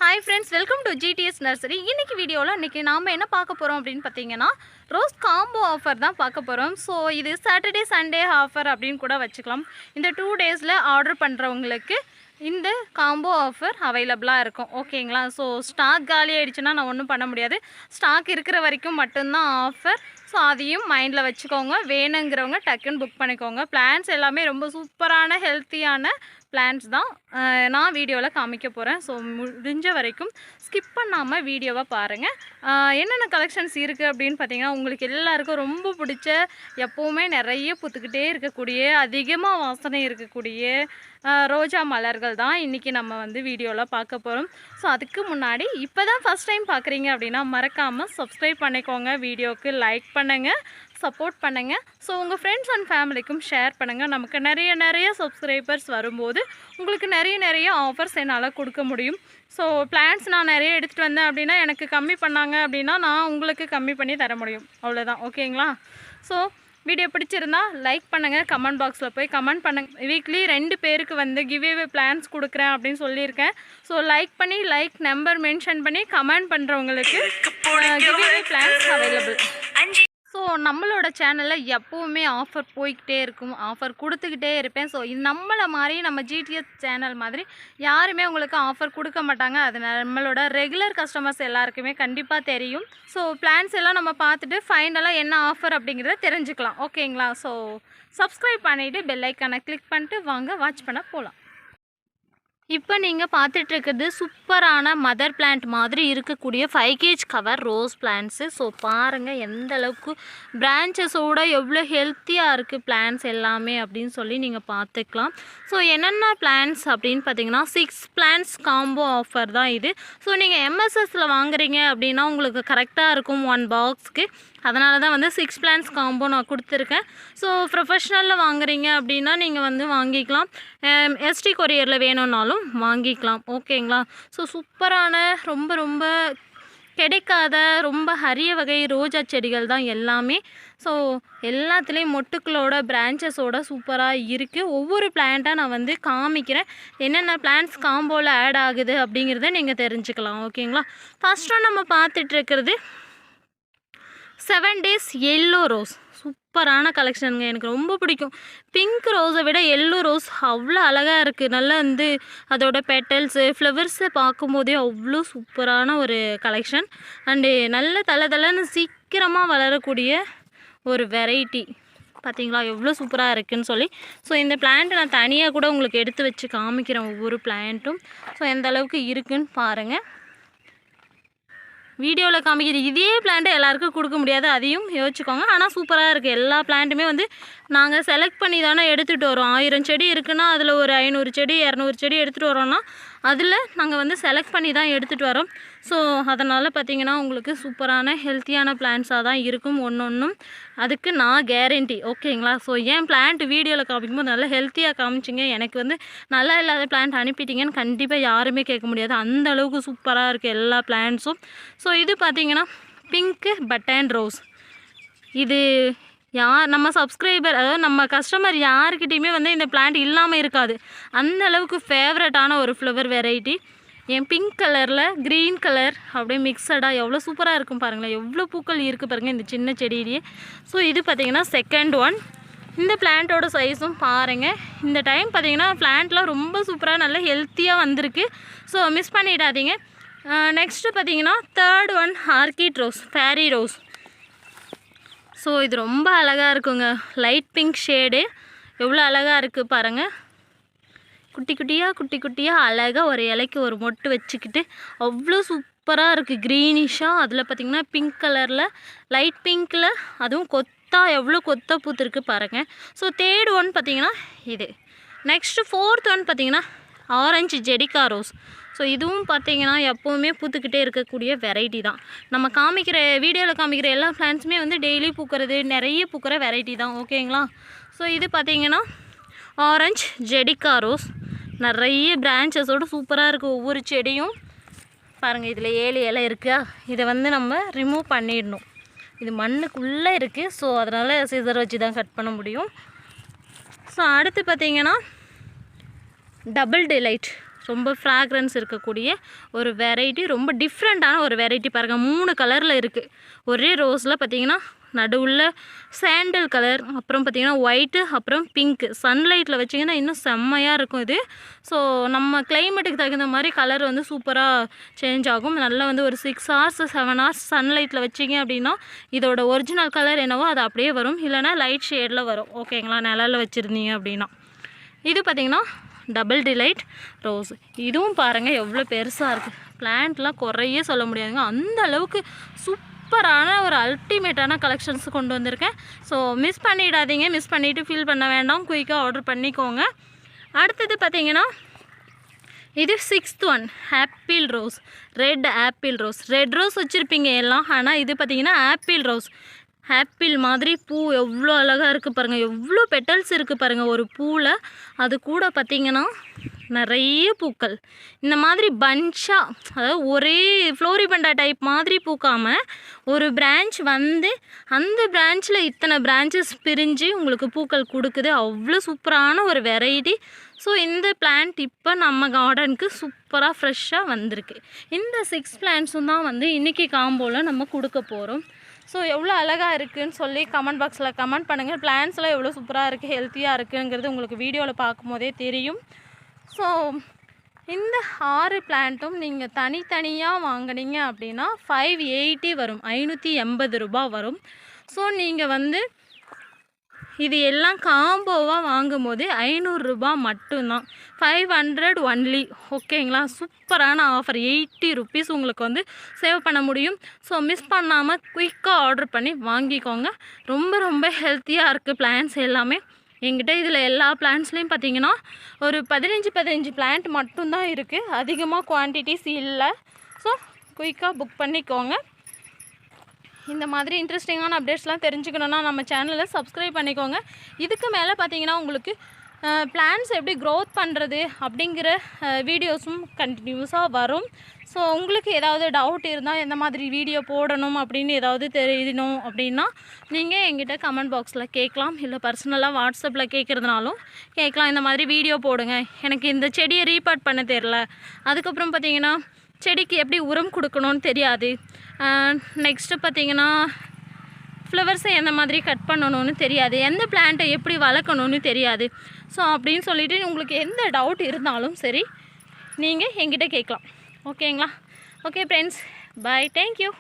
Hi friends, welcome to GTS Nursery. இன்னைக்கு வீடியோல நாம என்ன பார்க்க போறோம் அப்படினு பாத்தீங்கன்னா ரோஸ் காம்போ ஆஃபர் தான் பார்க்க போறோம். சோ இது சாட்டர்டே சண்டே ஆஃபர் அப்படினு கூட வச்சுக்கலாம். இந்த 2 டேஸ்ல ஆர்டர் பண்றவங்களுக்கு இந்த காம்போ ஆஃபர் அவைலபிளா இருக்கும். ஓகேங்களா? சோ ஸ்டாக் காலி ஆயிடுச்சுனா நான் ஒண்ணும் பண்ண முடியாது. ஸ்டாக் இருக்கிற வரைக்கும் மட்டும் தான் ஆஃபர். ஸோ அதையும் மைண்டில் வச்சுக்கோங்க. வேணுங்கிறவங்க டக்குன்னு புக் பண்ணிக்கோங்க. பிளான்ஸ் எல்லாமே ரொம்ப சூப்பரான ஹெல்த்தியான பிளான்ஸ் தான் நான் வீடியோவில் காமிக்க போகிறேன். ஸோ முடிஞ்ச வரைக்கும் ஸ்கிப் பண்ணாமல் வீடியோவை பாருங்கள். என்னென்ன கலெக்ஷன்ஸ் இருக்குது அப்படின்னு பார்த்தீங்கன்னா, உங்களுக்கு எல்லாருக்கும் ரொம்ப பிடிச்ச, எப்போவுமே நிறைய பூத்துக்கிட்டே இருக்கக்கூடிய, அதிகமாக வாசனை இருக்கக்கூடிய ரோஜா மலர்கள் தான் இன்றைக்கி நம்ம வந்து வீடியோவில் பார்க்க போகிறோம். ஸோ அதுக்கு முன்னாடி இப்போ தான் ஃபஸ்ட் டைம் பார்க்குறீங்க அப்படின்னா மறக்காமல் சப்ஸ்கிரைப் பண்ணிக்கோங்க. வீடியோவுக்கு லைக் பண்ணுங்கள், சப்போர்ட் பண்ணுங்கள். ஸோ உங்கள் ஃப்ரெண்ட்ஸ் அண்ட் ஃபேமிலிக்கும் ஷேர் பண்ணுங்கள். நமக்கு நிறைய சப்ஸ்கிரைபர்ஸ் வரும்போது உங்களுக்கு நிறைய ஆஃபர்ஸ் என்னால் கொடுக்க முடியும். ஸோ பிளான்ஸ் நான் நிறைய எடுத்துகிட்டு வந்தேன் அப்படின்னா எனக்கு கம்மி பண்ணாங்க அப்படின்னா நான் உங்களுக்கு கம்மி பண்ணி தர முடியும். அவ்வளோதான். ஓகேங்களா? ஸோ வீடியோ பிடிச்சிருந்தா லைக் பண்ணுங்கள். கமெண்ட் பாக்ஸில் போய் கமெண்ட் பண்ணுங்கள். வீக்லி 2 பேருக்கு வந்து கிவ்அவே பிளான்ஸ் கொடுக்குறேன் அப்படின்னு சொல்லியிருக்கேன். ஸோ லைக் பண்ணி நம்பர் மென்ஷன் பண்ணி கமெண்ட் பண்ணுறவங்களுக்கு கிவ்அவே பிளான்ஸ் அவைலபிள். ஸோ நம்மளோட சேனலில் எப்போவுமே ஆஃபர் போய்கிட்டே இருக்கும், ஆஃபர் கொடுத்துக்கிட்டே இருப்பேன். ஸோ நம்மளை மாதிரி நம்ம ஜிடிஎஸ் சேனல் மாதிரி யாருமே உங்களுக்கு ஆஃபர் கொடுக்க மாட்டாங்க. அது நம்மளோட ரெகுலர் கஸ்டமர்ஸ் எல்லாருக்குமே கண்டிப்பாக தெரியும். ஸோ பிளான்ஸ் எல்லாம் நம்ம பார்த்துட்டு ஃபைனலாக என்ன ஆஃபர் அப்படிங்கிறத தெரிஞ்சுக்கலாம். ஓகேங்களா? ஸோ சப்ஸ்கிரைப் பண்ணிவிட்டு பெல் ஐக்கானை கிளிக் பண்ணிட்டு வாங்க வாட்ச் பண்ண போகலாம். இப்போ நீங்கள் பார்த்துட்ருக்கிறது சூப்பரான மதர் பிளான்ட் மாதிரி இருக்கக்கூடிய 5 kg cover rose plants. So பாருங்கள் எந்த அளவுக்கு பிரான்ச்சஸோடு எவ்வளோ ஹெல்த்தியாக இருக்குது பிளான்ட்ஸ் எல்லாமே அப்படின்னு சொல்லி நீங்கள் பார்த்துக்கலாம். ஸோ என்னென்ன பிளான்ட்ஸ் அப்படின்னு பார்த்தீங்கன்னா 6 பிளான்ட்ஸ் காம்போ ஆஃபர் தான் இது. ஸோ நீங்கள் எம்எஸ்எஸில் வாங்குறீங்க அப்படின்னா உங்களுக்கு கரெக்டாக இருக்கும் 1 பாக்ஸ்க்கு. அதனால தான் வந்து 6 பிளான்ட்ஸ் காம்போ நான் கொடுத்துருக்கேன். ஸோ ப்ரொஃபஷ்னலில் வாங்குறீங்க அப்படின்னா நீங்கள் வந்து வாங்கிக்கலாம். எஸ்டி கொரியரில் வேணும்னாலும் வாங்கிக்கலாம். ஓகேங்களா? ஸோ சூப்பரான ரொம்ப கிடைக்காத ரொம்ப அரிய வகை ரோஜா செடிகள் தான் எல்லாமே. ஸோ எல்லாத்துலேயும் மொட்டுக்களோட பிரான்ச்சஸோட சூப்பராக இருக்குது. ஒவ்வொரு பிளான்ட்டாக நான் வந்து காமிக்கிறேன். என்னென்ன பிளான்ட்ஸ் காம்போவில் ஆட் ஆகுது அப்படிங்கிறத நீங்கள் தெரிஞ்சுக்கலாம். ஓகேங்களா? ஃபஸ்ட்டு நம்ம பார்த்துட்ருக்கிறது 7 days எல்லோ ரோஸ். சூப்பரான கலெக்ஷனுங்க, எனக்கு ரொம்ப பிடிக்கும். பிங்க் ரோஸை விட எல்லோ ரோஸ் அவ்வளோ அழகாக இருக்குது. நல்லா வந்து அதோட பெட்டல்ஸு ஃப்ளவர்ஸை பார்க்கும்போதே அவ்வளோ சூப்பரான ஒரு கலெக்ஷன். அண்டு நல்ல தலைன்னு சீக்கிரமாக வளரக்கூடிய ஒரு வெரைட்டி. பார்த்தீங்களா எவ்வளோ சூப்பராக இருக்குதுன்னு சொல்லி. ஸோ இந்த பிளான்ட்டை நான் தனியாக கூட உங்களுக்கு எடுத்து வச்சு காமிக்கிறேன் ஒவ்வொரு பிளான்ட்டும். ஸோ எந்த அளவுக்கு இருக்குதுன்னு பாருங்கள். வீடியோவில் காமிக்கிற இதே பிளான்ட்டு எல்லாருக்கும் கொடுக்க முடியாது, அதையும் யோசிச்சுக்கோங்க. ஆனால் சூப்பராக இருக்குது. எல்லா பிளான்ட்டுமே வந்து நாங்கள் செலக்ட் பண்ணி தானே எடுத்துகிட்டு வரோம். 1000 செடி இருக்குன்னா அதில் ஒரு 500 செடி 200 செடி எடுத்துகிட்டு வரோன்னா அதில் நாங்கள் வந்து செலக்ட் பண்ணி தான் எடுத்துகிட்டு வரோம். ஸோ அதனால் பார்த்திங்கன்னா உங்களுக்கு சூப்பரான ஹெல்த்தியான பிளான்ட்ஸாக தான் இருக்கும் ஒன்றும். அதுக்கு நான் கேரண்டி. ஓகேங்களா? ஸோ ஏன் பிளான்ட் வீடியோவில் காமிக்கும்போது நல்லா ஹெல்த்தியாக காமிச்சிங்க, எனக்கு வந்து நல்லா இல்லாத பிளான்ட் அனுப்பிட்டீங்கன்னு கண்டிப்பாக யாருமே கேட்க முடியாது. அந்த அளவுக்கு சூப்பராக இருக்குது எல்லா பிளான்ட்ஸும். ஸோ இது பார்த்திங்கன்னா பிங்க்கு பட்டன் ரோஸ். இது நம்ம சப்ஸ்கிரைபர், அதாவது நம்ம கஸ்டமர் யாருக்கிட்டையுமே வந்து இந்த பிளான்ட் இல்லாமல் இருக்காது. அந்த அளவுக்கு ஃபேவரட்டான ஒரு ஃப்ளவர் வெரைட்டி. என் பிங்க் கலரில் க்ரீன் கலர் அப்படியே மிக்சடாக எவ்வளோ சூப்பராக இருக்கும் பாருங்களேன். எவ்வளோ பூக்கள் இருக்குது பாருங்கள் இந்த சின்ன செடியிலேயே. ஸோ இது பார்த்திங்கன்னா செகண்ட் ஒன். இந்த பிளான்ட்டோட சைஸும் பாருங்கள். இந்த டைம் பார்த்திங்கன்னா பிளான்ட்லாம் ரொம்ப சூப்பராக நல்லா ஹெல்த்தியாக வந்திருக்கு. ஸோ மிஸ் பண்ணிடாதீங்க. நெக்ஸ்ட்டு பார்த்திங்கன்னா third one orchid rose, fairy rose. So இது ரொம்ப அழகாக இருக்குங்க. லைட் பிங்க் ஷேடு எவ்வளோ அழகாக இருக்குது பாருங்கள். குட்டி குட்டியாக அழகாக ஒரு இலைக்கு ஒரு மொட்டு வச்சுக்கிட்டு அவ்வளோ சூப்பராக இருக்குது. க்ரீனிஷாக அதில் பார்த்திங்கன்னா பிங்க் கலரில் லைட் பிங்க்கில் அதுவும் எவ்வளோ கொத்தாக பூத்துருக்கு பாருங்கள். ஸோ தேர்ட் ஒன் பார்த்திங்கன்னா இது. நெக்ஸ்ட்டு ஃபோர்த் ஒன் பார்த்திங்கன்னா ஆரஞ்சு ஜெடிகா ரோஸ். ஸோ இதுவும் பார்த்திங்கன்னா எப்போவுமே பூத்துக்கிட்டே இருக்கக்கூடிய வெரைட்டி தான். நம்ம வீடியோவில் காமிக்கிற எல்லா பிளான்ட்ஸுமே வந்து டெய்லி பூக்கிறது, நிறைய பூக்கிற வெரைட்டி தான். ஓகேங்களா? ஸோ இது பார்த்திங்கன்னா ஆரஞ்சு ஜெடிகா ரோஸ். நிறைய பிரான்ச்சஸோடு சூப்பராக இருக்குது ஒவ்வொரு செடியும். பாருங்கள் இதில் 7 இலை இருக்கா. இதை வந்து நம்ம ரிமூவ் பண்ணிடணும். இது மண்ணுக்குள்ளே இருக்குது. ஸோ அதனால் சிசர் வச்சு தான் கட் பண்ண முடியும். ஸோ அடுத்து பார்த்திங்கன்னா டபுள் டிலைட் ரொம்ப ஃப்ராக்ரன்ஸ் இருக்கக்கூடிய ஒரு வெரைட்டி, ரொம்ப டிஃப்ரெண்ட்டான ஒரு வெரைட்டி பாருங்கள். 3 கலரில் இருக்குது. ஒரே ரோஸில் பார்த்திங்கன்னா நடுவில் சாண்டல் கலர், அப்புறம் பார்த்திங்கன்னா ஒயிட்டு, அப்புறம் பிங்க்கு. சன்லைட்டில் வச்சிங்கன்னா இன்னும் செம்மையாக இருக்கும் இது. ஸோ நம்ம கிளைமேட்டுக்கு தகுந்த மாதிரி கலர் வந்து சூப்பராக சேஞ்ச் ஆகும். நல்லா வந்து ஒரு 6 hours 7 hours சன்லைட்டில் வச்சிங்க அப்படின்னா இதோட ஒரிஜினல் கலர் என்னவோ அது அப்படியே வரும். இல்லைனா லைட் ஷேடில் வரும். ஓகேங்களா, நிழலில் வச்சுருந்தீங்க அப்படின்னா. இது பார்த்திங்கன்னா டபுள் டிலைட் ரோஸ். இதுவும் பாருங்கள் எவ்வளோ பெருசாக இருக்குது. பிளான்ட்லாம் குறையே சொல்ல முடியாதுங்க, அந்த அளவுக்கு சூப்பரான ஒரு அல்டிமேட்டான கலெக்ஷன்ஸ் கொண்டு வந்திருக்கேன். ஸோ மிஸ் பண்ணிடாதீங்க. மிஸ் பண்ணிவிட்டு ஃபீல் பண்ண வேண்டாம், குயிக்காக ஆர்டர் பண்ணிக்கோங்க. அடுத்தது பார்த்திங்கன்னா இது 6th one, apple rose. Red apple rose. Red rose வச்சுருப்பீங்க எல்லாம், ஆனால் இது பார்த்திங்கன்னா ஆப்பிள் ரோஸ். ஆப்பிள் மாதிரி பூ எவ்வளோ அழகாக இருக்குது பாருங்கள். எவ்வளோ பெட்டல்ஸ் இருக்குது பாருங்கள் ஒரு பூவில். அது கூட பார்த்திங்கன்னா நிறைய பூக்கள் இந்த மாதிரி பஞ்சாக, அதாவது ஒரே ஃப்ளோரிபண்டா டைப் மாதிரி பூக்காமல் ஒரு பிரான்ச் வந்து அந்த பிரான்ச்சில் இத்தனை பிரான்ச்சஸ் பிரிஞ்சு உங்களுக்கு பூக்கள் கொடுக்குது. அவ்வளோ சூப்பரான ஒரு வெரைட்டி. ஸோ இந்த பிளான்ட் இப்போ நம்ம கார்டனுக்கு சூப்பராக ஃப்ரெஷ்ஷாக வந்திருக்கு. இந்த 6 பிளான்ட்ஸும் தான் வந்து இன்றைக்கி காம்போவில் நம்ம கொடுக்க போகிறோம். ஸோ எவ்வளோ அழகாக இருக்குதுன்னு சொல்லி கமெண்ட் பாக்ஸில் கமெண்ட் பண்ணுங்கள். பிளான்ஸ்லாம் எவ்வளோ சூப்பராக இருக்குது, ஹெல்த்தியாக இருக்குங்கிறது உங்களுக்கு வீடியோவில் பார்க்கும்போதே தெரியும். ஸோ இந்த 6 பிளான்ட்டும் நீங்கள் தனித்தனியாக வாங்கினீங்க அப்படின்னா 580 வரும், 580 ரூபா வரும். ஸோ நீங்கள் வந்து இது எல்லாம் காம்போவாக வாங்கும்போது 500 ரூபா மட்டும்தான், 500 ஒன்லி. ஓகேங்களா, சூப்பரான ஆஃபர். 80 ருபீஸ் உங்களுக்கு வந்து சேவ் பண்ண முடியும். ஸோ மிஸ் பண்ணாமல் குயிக்காக ஆர்டர் பண்ணி வாங்கிக்கோங்க. ரொம்ப ரொம்ப ஹெல்த்தியாக இருக்குது பிளான்ஸ் எல்லாமே. எங்கிட்ட இதில் எல்லா பிளான்ஸ்லேயும் பார்த்திங்கன்னா ஒரு 15 பிளான்ட் மட்டும்தான் இருக்குது, அதிகமாக குவான்டிட்டிஸ் இல்லை. ஸோ குயிக்காக புக் பண்ணிக்கோங்க. இந்த மாதிரி இன்ட்ரெஸ்டிங்கான அப்டேட்ஸ்லாம் தெரிஞ்சுக்கணுன்னா நம்ம சேனலை சப்ஸ்கிரைப் பண்ணிக்கோங்க. இதுக்கு மேலே பார்த்தீங்கன்னா உங்களுக்கு பிளான்ஸ் எப்படி க்ரோத் பண்ணுறது அப்படிங்கிற வீடியோஸும் கண்டினியூஸாக வரும். ஸோ உங்களுக்கு ஏதாவது டவுட் இருந்தால் எந்த மாதிரி வீடியோ போடணும் அப்படின்னு ஏதாவது தெரியணும் அப்படின்னா நீங்கள் எங்கிட்ட கமெண்ட் பாக்ஸில் கேட்கலாம். இல்லை பர்சனலாக வாட்ஸ்அப்பில் கேட்குறதுனாலும் கேட்கலாம். இந்த மாதிரி வீடியோ போடுங்க, எனக்கு இந்த செடியை ரீபார்ட் பண்ண தெரில, அதுக்கப்புறம் பார்த்திங்கன்னா செடிக்கு எப்படி உரம் கொடுக்கணும்னு தெரியாது, நெக்ஸ்ட்டு பார்த்திங்கன்னா ஃப்ளவர்ஸை எந்த மாதிரி கட் பண்ணணும்னு தெரியாது, எந்த பிளான்ட்டை எப்படி வளர்க்கணும்னு தெரியாது. ஸோ அப்படின்னு சொல்லிவிட்டு உங்களுக்கு எந்த டவுட் இருந்தாலும் சரி நீங்கள் என்கிட்ட கேட்கலாம். ஓகேங்களா? ஓகே ஃப்ரெண்ட்ஸ், பாய், தேங்க்யூ.